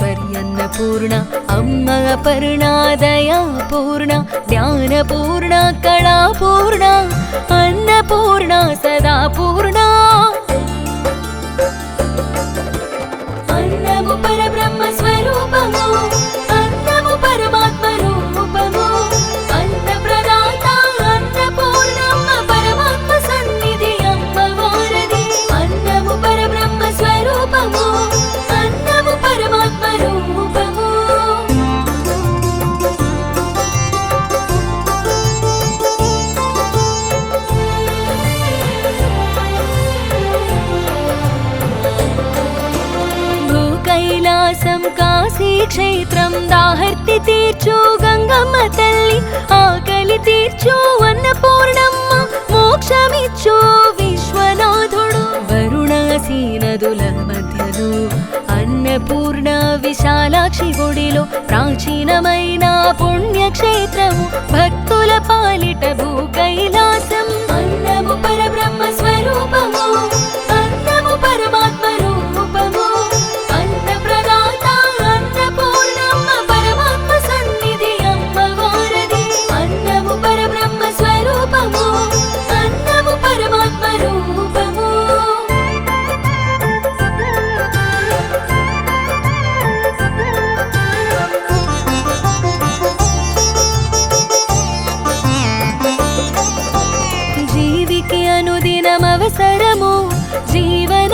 పరమేశ్వరి అన్నపూర్ణ అమ్మ అపర్ణ దయాపూర్ణ జ్ఞానపూర్ణ కళాపూర్ణ అన్నపూర్ణ సదాపూర్ణ అన్నము పరబ్రహ్మ స్వరూపము అన్నము పరమాత్మ రూపము అన్నప్రదాత అన్నపూర్ణమ్మ పరమాత్మ సన్నిధి అమ్మ వారధి అన్నము పరబ్రహ్మ స్వరూపము అన్నము పరమాత్మ రూపము కైలాసం కాశీ క్షేత్రం దాహర్తి తీర్చు గంగమ్మ తల్లి ఆకలి తీర్చు అన్నపూర్ణమ్మ మోక్షమిచ్చు విశ్వనాథుడు వరుణాసి నదుల మధ్యలో అన్నపూర్ణ విశాలాక్షి గుడిలో ప్రాచీనమైన పుణ్యక్షేత్రము భక్తుల పాలిట భూ కైలాసం అన్నము పరబ్రహ్మ స్వరూపము అన్నము పరమాత్మ రూపము అన్నప్రదాత అన్నపూర్ణమ్మ పరమాత్మ సన్నిధి అమ్మ వారధి అన్నము పరబ్రహ్మ స్వరూపము అన్నము పరమాత్మ రూపము జీవికి అనుదినమవసరము జీవనాధారమాహారము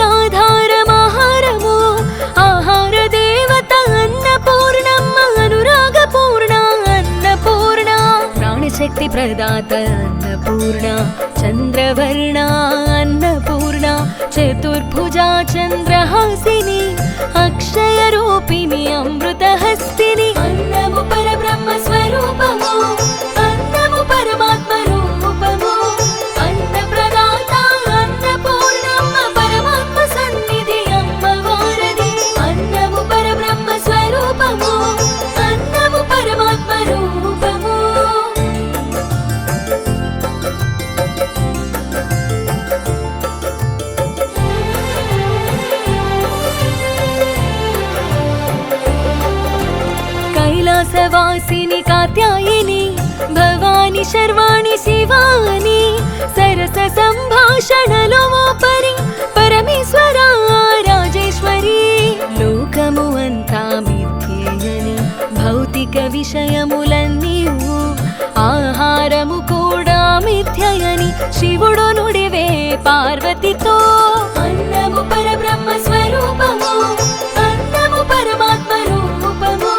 ఆహార దేవత అన్నపూర్ణమ్మ అనురాగపూర్ణ అన్నపూర్ణ ప్రాణశక్తి ప్రదాత అన్నపూర్ణ చంద్రవర్ణ అన్నపూర్ణ చతుర్భుజా చంద్రహాసిని అక్షయ రూపిణి అమృతహస్తిని అన్నము పరబ్రహ్మ స్వరూపము అన్నము పరమాత్మ రూపము అన్నప్రదాత అన్నపూర్ణమ్మ పరమాత్మ సన్నిధి అమ్మ వారధి అన్నము పరబ్రహ్మ స్వరూపము అన్నము పరమాత్మ రూపము కైలాసవాసిని కాత్యాయిని భవాని శర్వాణి శివాని సరస సంభాషణలో పరి పరమేశ్వర రాజేశ్వరి లోకము అంతా మిథ్యేయని భౌతిక విషయములన్నీ ఆహారము కూడా మిథ్యయని శివుడు నుడివే పార్వతితో అన్నము పరబ్రహ్మ స్వరూపము అన్నము పరమాత్మ రూపము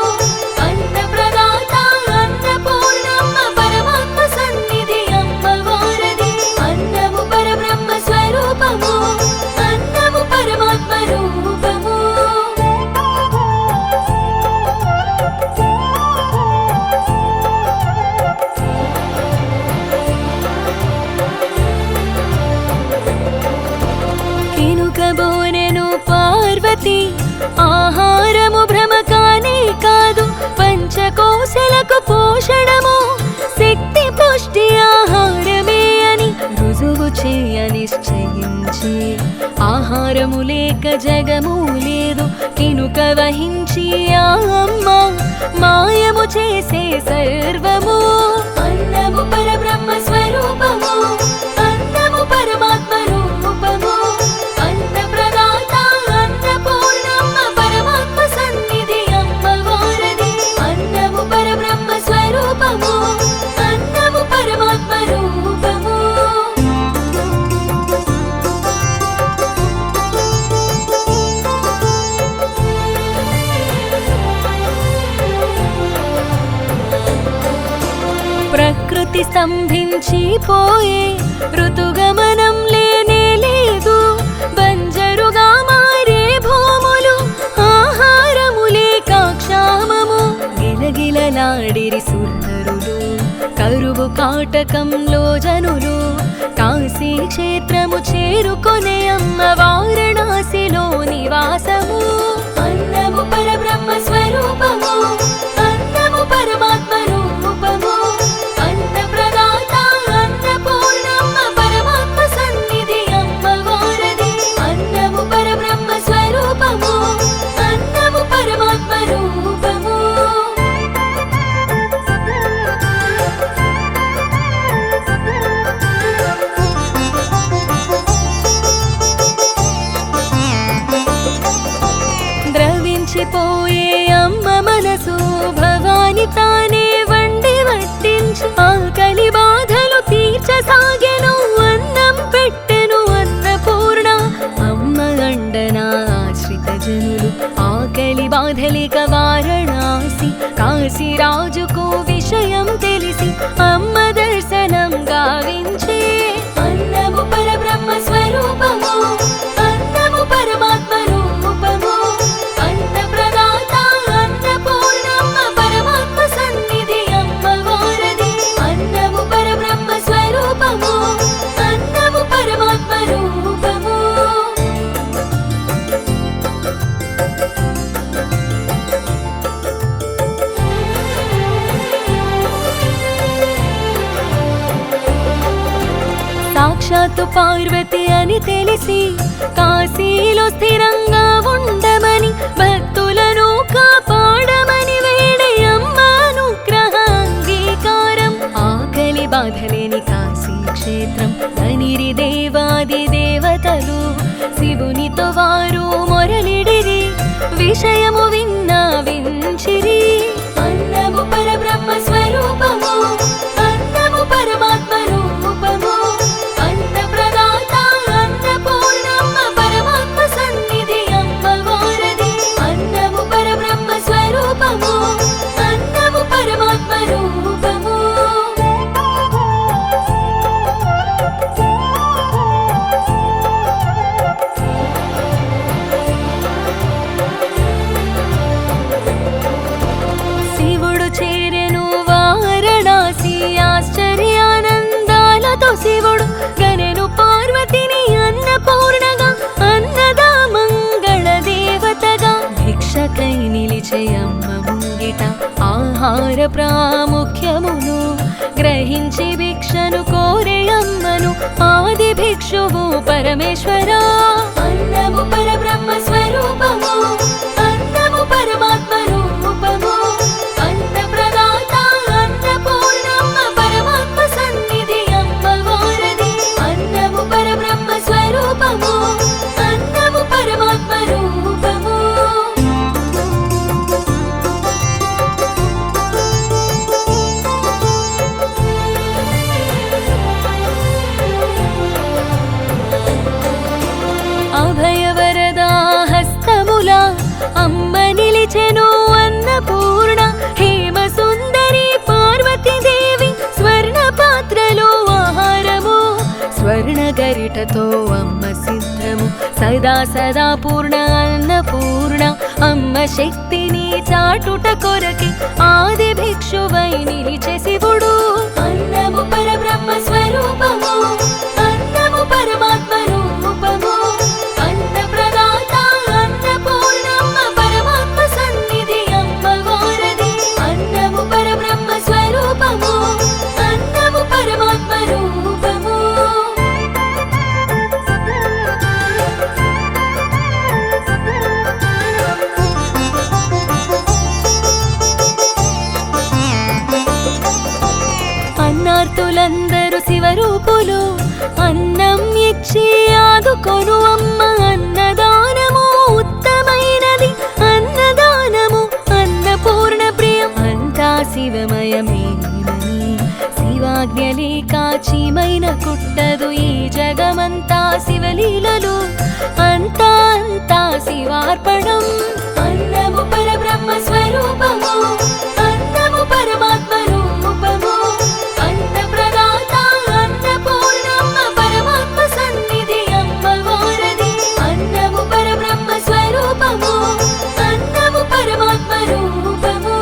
అన్నప్రదాత అన్నపూర్ణమ్మ పరమాత్మ సన్నిధి అమ్మ వారధి అన్నము పరబ్రహ్మ స్వరూపము అన్నము పరమాత్మ రూపము కినుకబోనెను పార్వతి ఆహారము భ్రమ కానే కాదు పంచకోశలకు పోషణము శక్తి పుష్టి ఆహారమే అని రుజువు చేయ నిశ్చయించి ఆహారము లేక జగము లేదు కినుక వహించి ఆ అమ్మ మాయము చేసే సర్వము అన్నము పరబ్రహ్మ స్వరూపము అన్నము పరమాత్మ రూపము అన్నప్రదాత అన్నపూర్ణమ్మ పరమాత్మ సన్నిధి అమ్మ వారధి అన్నము పరబ్రహ్మ స్వరూపము అన్నము పరమాత్మ రూపము ప్రకృతి స్తంభించి పోయే ఋతుగమనం లేనే లేదు బంజరుగా మారే భూములు ఆహారము లేక క్షామము గిలగిలలాడిరి సుందరులు కరువు కాటకంలో జనులు కాశీ క్షేత్రము చేరుకొనే అమ్మ వారణాసిలో నివాసము అన్నము పరబ్రహ్మ స్వరూపము అన్నము పరమాత్మ రూపము అన్నప్రదాత అన్నపూర్ణమ్మ పరమాత్మ సన్నిధి అమ్మ వారధి అన్నము పరబ్రహ్మ స్వరూపము అన్నము పరమాత్మ అప్పుడిక వారణాసి కాశీరాజుకు విషయం తెలిసి అమ్మ దర్శనం గావించే అన్నము పరబ్రహ్మ స్వరూపము అన్నము పరమాత్మ రూపము అన్న ప్రదాత అన్నపూర్ణమ్మ పరమాత్మ సన్నిధి అమ్మ వారది అన్నము పరబ్రహ్మ స్వరూపము అన్నము పరమాత్మ రూపము సాక్షాత్తు పార్వతి అని తెలిసి కాశీలో స్థిరంగా ఉండమని భక్తులను కాపాడమని వేడే అమ్మ అనుగ్రహ అంగీకారం ఆకలి బాధలేని కాశీ క్షేత్రం అనిరి దేవాది దేవతలు శివునితో వారు మొరలిడిరి విషయము విన్నవించిరి అన్నము పరబ్రహ్మ స్వరూపము అన్నము పరమాత్మ రూపము అన్న ప్రదాత అన్నపూర్ణమ్మ పరమాత్మ సన్నిధి అమ్మ వారది అన్నము పరబ్రహ్మ స్వరూపము అన్నము పరమాత్మ రూపము శివుడు చేరెను వారణాసి ఆశ్చర్యానందాలతో శివుడు గనెను పార్వతిని అన్నపూర్ణగా అన్నదా మంగళ దేవతగా భిక్షకై నిలిచే అమ్మ ముంగిట ఆహార ప్రాముఖ్యమును గ్రహించి భిక్షను కోరే అమ్మను ఆది భిక్షువు పరమేశ్వర అన్నము పరబ్రహ్మ స్వరూపము అన్నము పరమాత్మ రూపము అన్న ప్రదాత అన్నపూర్ణమ్మ పరమాత్మ సన్నిధి అమ్మ వారది అన్నము పరబ్రహ్మ స్వరూపము అన్నము పరమాత్మ రూపము అభయవరదా హస్తముల అమ్మ నిలిచెను అన్నపూర్ణ హేమ సుందరి పార్వతీదేవి స్వర్ణ పాత్రలో ఆహారము స్వర్ణ గరిటతో అమ్మ సిద్ధము సదా సదా పూర్ణ అన్నపూర్ణ అమ్మ శక్తిని చాటుట కొరకి ఆది భిక్షువై నిలిచే శివుడు అన్నము పరబ్రహ్మ స్వరూపము అన్నము పరమాత్మ రూపము అన్న ప్రదాత అన్నపూర్ణమ్మ పరమాత్మ సన్నిధి అమ్మ వారది అన్నము పరబ్రహ్మ స్వరూపము అన్నము పరమాత్మ రూపము అన్నార్తులందరూ శివరూపులు అన్నం ఇచ్చి ఆదుకొను అమ్మ అన్నదానము ఉత్తమైనది అన్నదానము అన్నపూర్ణ ప్రియం అంతా శివమయమేనని శివాజ్ఞ లేక చీమైన కుట్టదు ఈ జగమంతా శివలీలలు అంతా అంతా శివార్పణం అన్నము పరబ్రహ్మ స్వరూపము అన్నము పరమాత్మ రూపము అన్న ప్రదాత అన్నపూర్ణమ్మ పరమాత్మ సన్నిధి అమ్మ వారది అన్నము పరబ్రహ్మ స్వరూపము అన్నము పరమాత్మ రూపము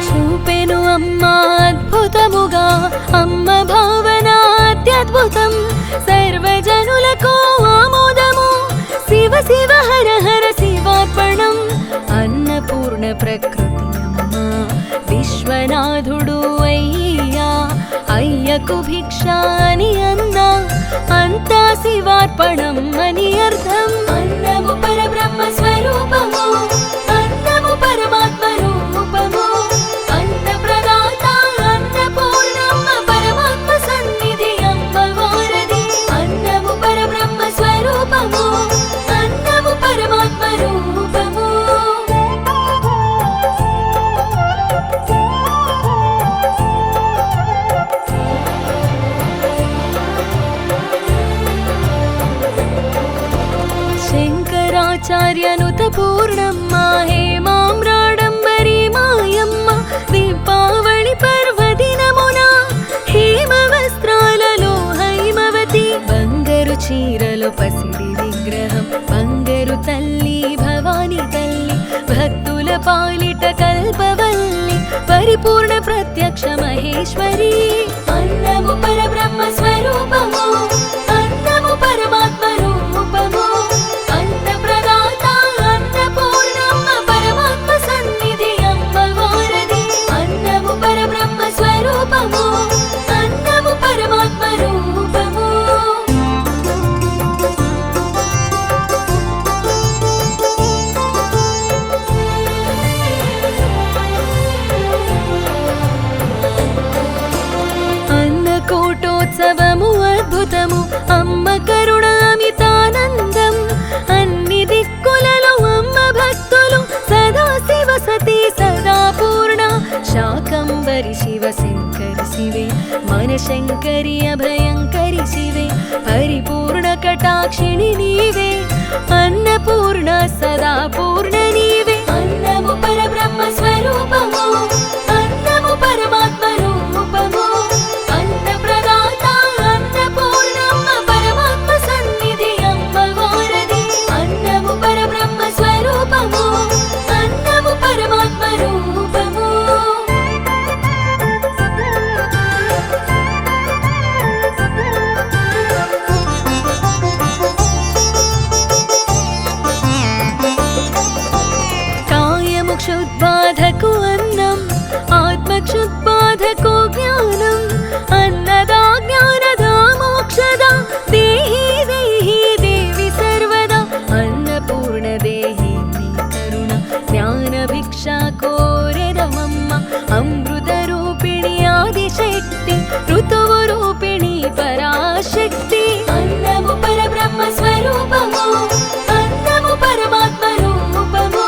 చూపెను అమ్మ అద్భుతముగా అమ్మ భావన అత్యద్భుతం సర్వజనులకు ఆమోదము శివ శివ హర హర శివార్పణం అన్నపూర్ణ ప్రకృతి అమ్మ విశ్వనాథుడు అయ్యా అయ్యకు భిక్ష అని అన్నా అంతా శివార్పణం అని అర్థం అన్నము పరబ్రహ్మ స్వరూపము అన్నము పరమాత్మ రూపము అన్న ప్రదాత అన్నపూర్ణమ్మ పరమాత్మ సన్నిధి అమ్మ వారది అన్నము పరబ్రహ్మ స్వరూపము అన్నము పరమాత్మ రూపము ఆచార్యనుత పూర్ణమ్మ హేమామ్రాడంబరి మాయమ్మ దీపావళి పర్వదినమున హేమ వస్త్రాలలో హైమవతి బంగారు చీరలో పసిడి విగ్రహం బంగారు తల్లి భవాని తల్లి భక్తుల పాలిట కల్పవల్లి పరిపూర్ణ ప్రత్యక్ష మహేశ్వరి అన్నము పరబ్రహ్మ స్వరూపము అన్నము పరమాత్మ రూపము అన్న ప్రదాత అన్నపూర్ణమ్మ పరమాత్మ సన్నిధి అమ్మవారది అన్నము పరబ్రహ్మ స్వరూపము అన్నము పరమాత్మ రూపము కోటోత్సవము అద్భుతము అమ్మ కరుణామితానందం అన్ని దిక్కులలో అమ్మ భక్తులు సదా శివ సతీ సదా పూర్ణ శాకంబరి శివ శంకరి శివే మన శంకరి అభయంకరి శివే పరిపూర్ణ కటాక్షిణి నీవే అన్నపూర్ణ సదా పూర్ణ నీవే అన్నము పరబ్రహ్మ స్వరూపము అన్నము పరమాత్మ రూపము క్షుద్బాధకు అన్నం ఆత్మక్షుద్బాధకు జ్ఞానం అన్నదా జ్ఞానదా మోక్షదా దేహి దేహి దేవి సర్వదా అన్నపూర్ణ దేహి నీ కరుణ జ్ఞాన భిక్ష కోరెదమమ్మ అమృత రూపిణి ఆదిశక్తి ఋతువు రూపిణి పరాశక్తి అన్నము పరబ్రహ్మ స్వరూపము అన్నము పరమాత్మ రూపము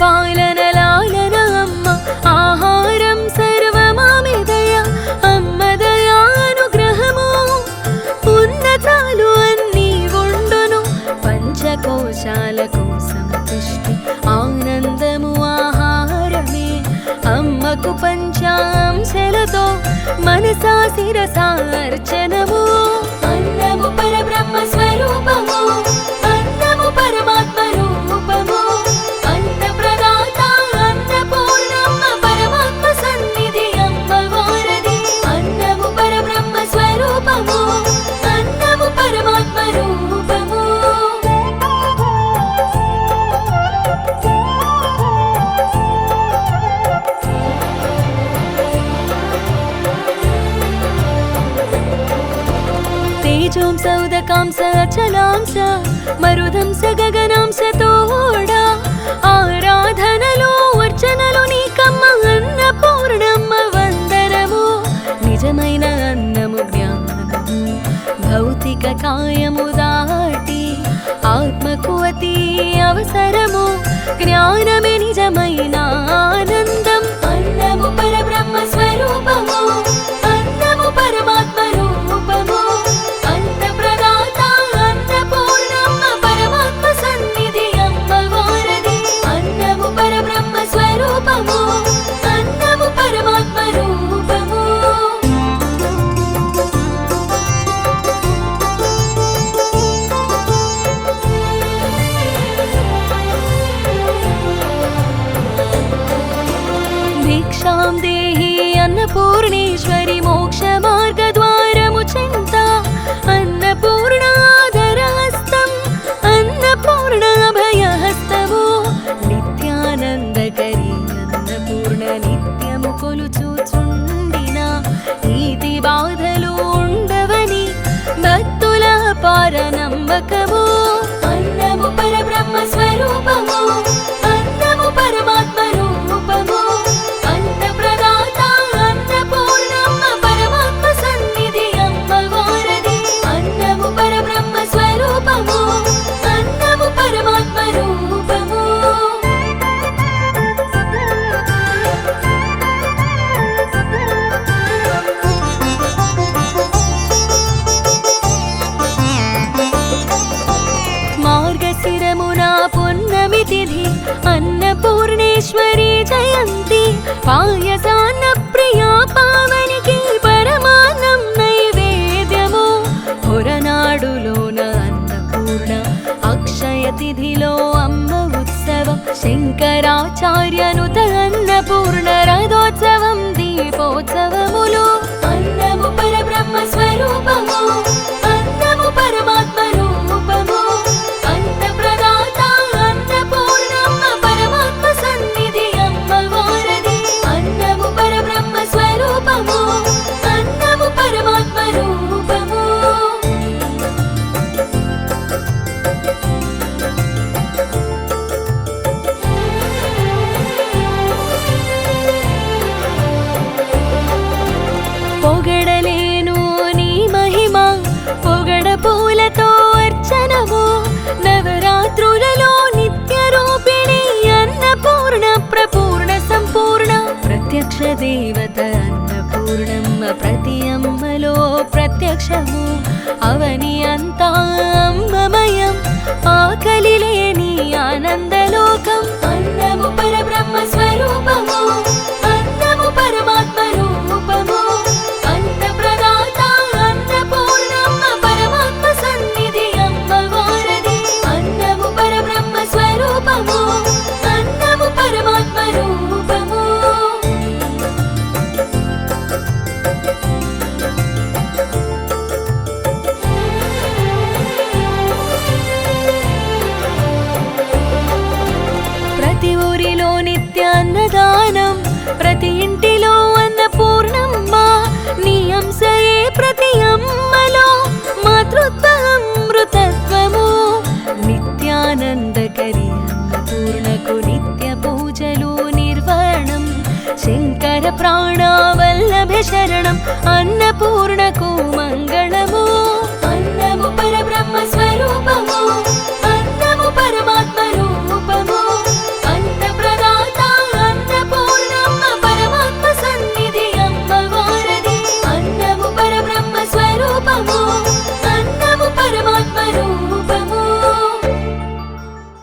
పాలన లాలన అమ్మ ఆహారం సర్వమామి దయ అమ్మ దయానుగ్రహము ఉన్నతాలు అన్నీ ఉండును పంచకోశాలకు సంతుష్టి ఆనందము ఆహారమే అమ్మకు పంచాంశలతో మనసా శిరసా అర్చనము అన్నము పరబ్రహ్మ స్వరూపము అన్నము పరమాత్మ రూపము తేజోంస ఉదకాంస అచలాంస మరుదంస గగనాంస తోడా ఆరాధనలు అర్చనలు నీకమ్మ అన్నపూర్ణమ్మ వందనము నిజమైన అన్నము జ్ఞానము భౌతిక కాయము దాటి ఆత్మకు అతి అవసరము జ్ఞానమే నిజమైన ఆనందం అన్నము పరబ్రహ్మ స్వరూపము అన్నము పరమాత్మ రూపము స్వరూపము అన్నము పరమాత్మ రూపము భిక్షాం దేహి అన్నపూర్ణేశ్వరి మోక్ష మార్గ ద్వారము చెంత అన్నపూర్ణాధరహస్తం అన్నపూర్ణ అభయహస్తము నిత్యానందకరి అన్నపూర్ణ నిత్యము కొలుచూచుండిన నీతి బాధలు ఉండవని భక్తుల పార నమ్మకము అన్నము పరబ్రహ్మ స్వరూపము అన్నము పరమాత్మ రూపము అన్న ప్రదా అన్నపూర్ణేశ్వరి జయంతి పాయసాన్న ప్రియా పావనికి పరమాన్నం నైవేద్యము హొరనాడులోన అన్నపూర్ణ అక్షయ తిథిలో అమ్మ ఉత్సవం శంకరాచార్యనుత అన్నపూర్ణ రథోత్సవం దీపోత్సవములు అన్నము పరబ్రహ్మ స్వరూపము అన్నము పరమాత్మ రూపము అన్న ప్రదాత అన్నపూర్ణమ్మ పరమాత్మ సన్నిధి అమ్మ వారది అన్నము పరబ్రహ్మ స్వరూపము అన్నము పరమాత్మ రూపము పొగడలేను నీ మహిమ పొగడ పూలతో అర్చనము నవరాత్రులలో నిత్య రూపిణి అన్నపూర్ణ ప్రపూర్ణ సంపూర్ణ ప్రత్యక్ష దేవత అన్నపూర్ణమ్మ ప్రతి అమ్మలో ప్రత్యక్షము అవని అంతా అమ్మమయం ఆకలి లేని ఆనందలోకం అన్నము పరబ్రహ్మ స్వరూపము అన్నము పరమాత్మ రూపము అన్న ప్రదాత అన్నపూర్ణమ్మ పరమాత్మ సన్నిధి అమ్మ వారది అన్నము పరబ్రహ్మ స్వరూపము అన్నము పరమాత్మ రూపము ప్రతి ఊరిలో నిత్య అన్నదానం ప్రతి ఇంటిలో అన్నపూర్ణమ్మ నీ అంశయే ప్రతి అమ్మలో మాతృత్వ అమృతత్వము నిత్యానందకరి అన్నపూర్ణకు నిత్య పూజలు నిర్వహణం శంకర ప్రాణవల్లభ శరణం అన్నపూర్ణకు మంగళ